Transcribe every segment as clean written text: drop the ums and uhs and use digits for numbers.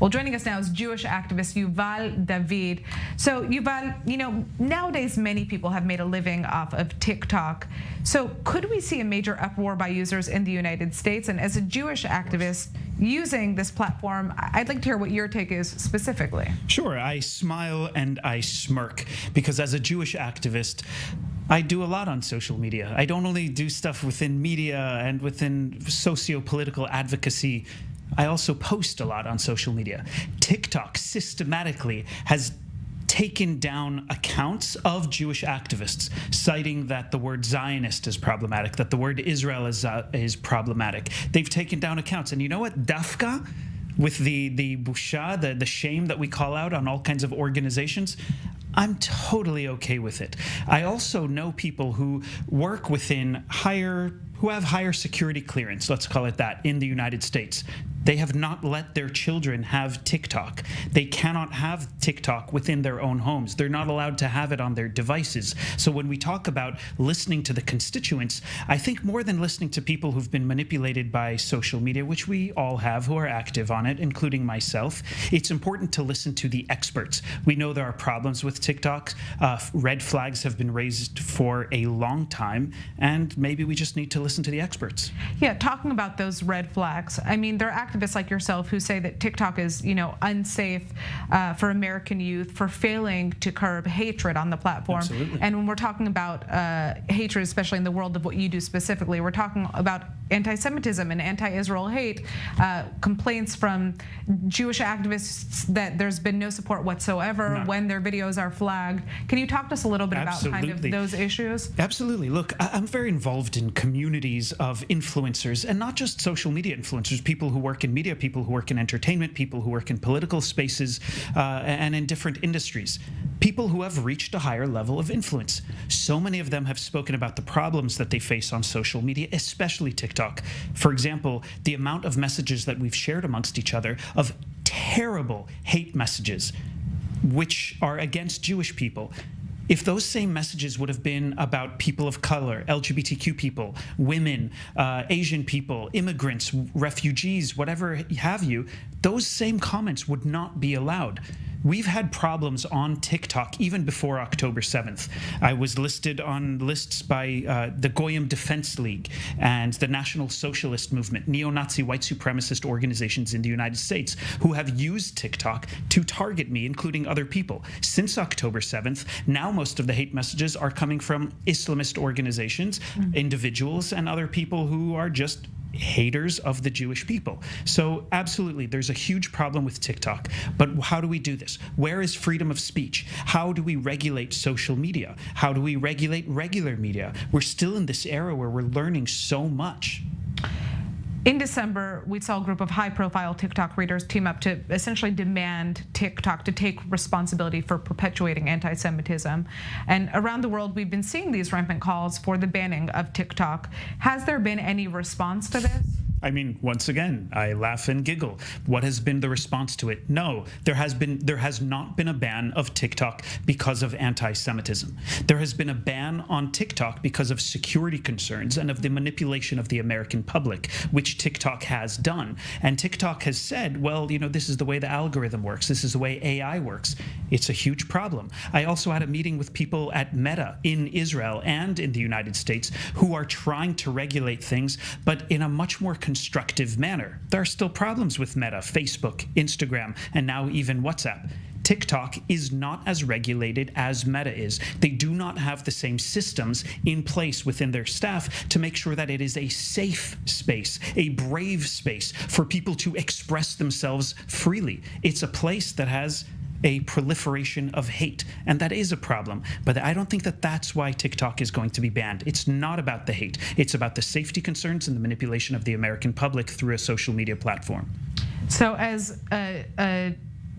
Well, joining us now is Jewish activist Yuval David. So Yuval, nowadays many people have made a living off of TikTok. So could we see a major uproar by users in the United States? And as a Jewish activist using this platform, I'd like to hear what your take is specifically. Sure, I smile and I smirk because as a Jewish activist, I do a lot on social media. I don't only do stuff within media and within socio-political advocacy, I also post a lot on social media. TikTok systematically has taken down accounts of Jewish activists, citing that the word Zionist is problematic, that the word Israel is problematic. They've taken down accounts. And you know what? Dafka, with the busha, the shame that we call out on all kinds of organizations, I'm totally okay with it. I also know people who work within who have higher security clearance, let's call it that, in the United States. They have not let their children have TikTok. They cannot have TikTok within their own homes. They're not allowed to have it on their devices. So when we talk about listening to the constituents, I think more than listening to people who've been manipulated by social media, which we all have who are active on it, including myself, it's important to listen to the experts. We know there are problems with TikTok. Red flags have been raised for a long time, and maybe we just need to listen to the experts. Yeah, talking about those red flags, I mean, there are activists like yourself who say that TikTok is, unsafe for American youth for failing to curb hatred on the platform. Absolutely. And when we're talking about hatred, especially in the world of what you do specifically, we're talking about anti-Semitism and anti-Israel hate, complaints from Jewish activists that there's been no support whatsoever when their videos are flagged. Can you talk to us a little bit about kind of those issues? Absolutely. Look, I'm very involved in communities of influencers, and not just social media influencers, people who work in media, people who work in entertainment, people who work in political spaces, and in different industries. People who have reached a higher level of influence. So many of them have spoken about the problems that they face on social media, especially TikTok. For example, the amount of messages that we've shared amongst each other of terrible hate messages, which are against Jewish people. If those same messages would have been about people of color, LGBTQ people, women, Asian people, immigrants, refugees, whatever have you, those same comments would not be allowed. We've had problems on TikTok even before October 7th. I was listed on lists by the Goyim Defense League and the National Socialist Movement, neo-Nazi white supremacist organizations in the United States, who have used TikTok to target me, including other people. Since October 7th, now most of the hate messages are coming from Islamist organizations, individuals, and other people who are just haters of the Jewish people. So absolutely, there's a huge problem with TikTok. But how do we do this? Where is freedom of speech? How do we regulate social media? How do we regulate regular media? We're still in this era where we're learning so much. In December, we saw a group of high-profile TikTok readers team up to essentially demand TikTok to take responsibility for perpetuating anti-Semitism. And around the world, we've been seeing these rampant calls for the banning of TikTok. Has there been any response to this? I mean, once again, I laugh and giggle. What has been the response to it? No, there has not been a ban of TikTok because of anti-Semitism. There has been a ban on TikTok because of security concerns and of the manipulation of the American public, which TikTok has done. And TikTok has said, well, this is the way the algorithm works. This is the way AI works. It's a huge problem. I also had a meeting with people at Meta in Israel and in the United States who are trying to regulate things, but in a much more constructive manner. There are still problems with Meta, Facebook, Instagram, and now even WhatsApp. TikTok is not as regulated as Meta is. They do not have the same systems in place within their staff to make sure that it is a safe space, a brave space for people to express themselves freely. It's a place that has a proliferation of hate, and that is a problem. But I don't think that that's why TikTok is going to be banned. It's not about the hate. It's about the safety concerns and the manipulation of the American public through a social media platform. So as a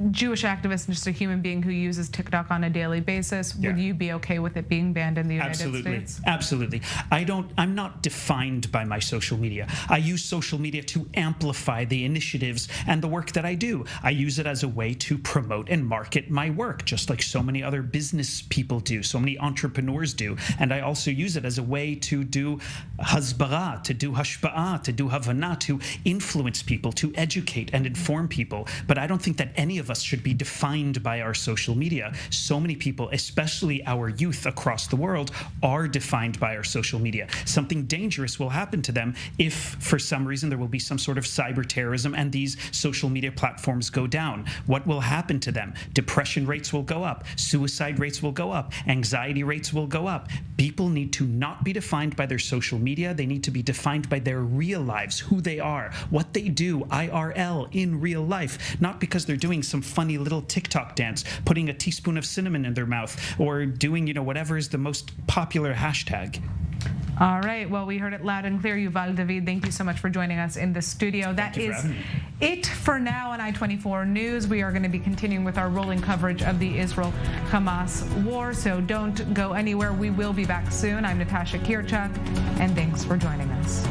Jewish activist and just a human being who uses TikTok on a daily basis, would you be okay with it being banned in the United States? Absolutely. I'm not defined by my social media. I use social media to amplify the initiatives and the work that I do. I use it as a way to promote and market my work, just like so many other business people do, so many entrepreneurs do. And I also use it as a way to do hasbara, to do hashpa'ah, to do havana, to influence people, to educate and inform people. But I don't think that any of us should be defined by our social media. So many people, especially our youth across the world, are defined by our social media. Something dangerous will happen to them if, for some reason, there will be some sort of cyber terrorism and these social media platforms go down. What will happen to them? Depression rates will go up, suicide rates will go up, anxiety rates will go up. People need to not be defined by their social media. They need to be defined by their real lives, who they are, what they do IRL in real life, not because they're doing some funny little TikTok dance, putting a teaspoon of cinnamon in their mouth, or doing, whatever is the most popular hashtag. All right. Well, we heard it loud and clear. Yuval David, thank you so much for joining us in the studio. That is it for now on I-24 News. We are going to be continuing with our rolling coverage of the Israel-Hamas war, so don't go anywhere. We will be back soon. I'm Natasha Kirchuk, and thanks for joining us.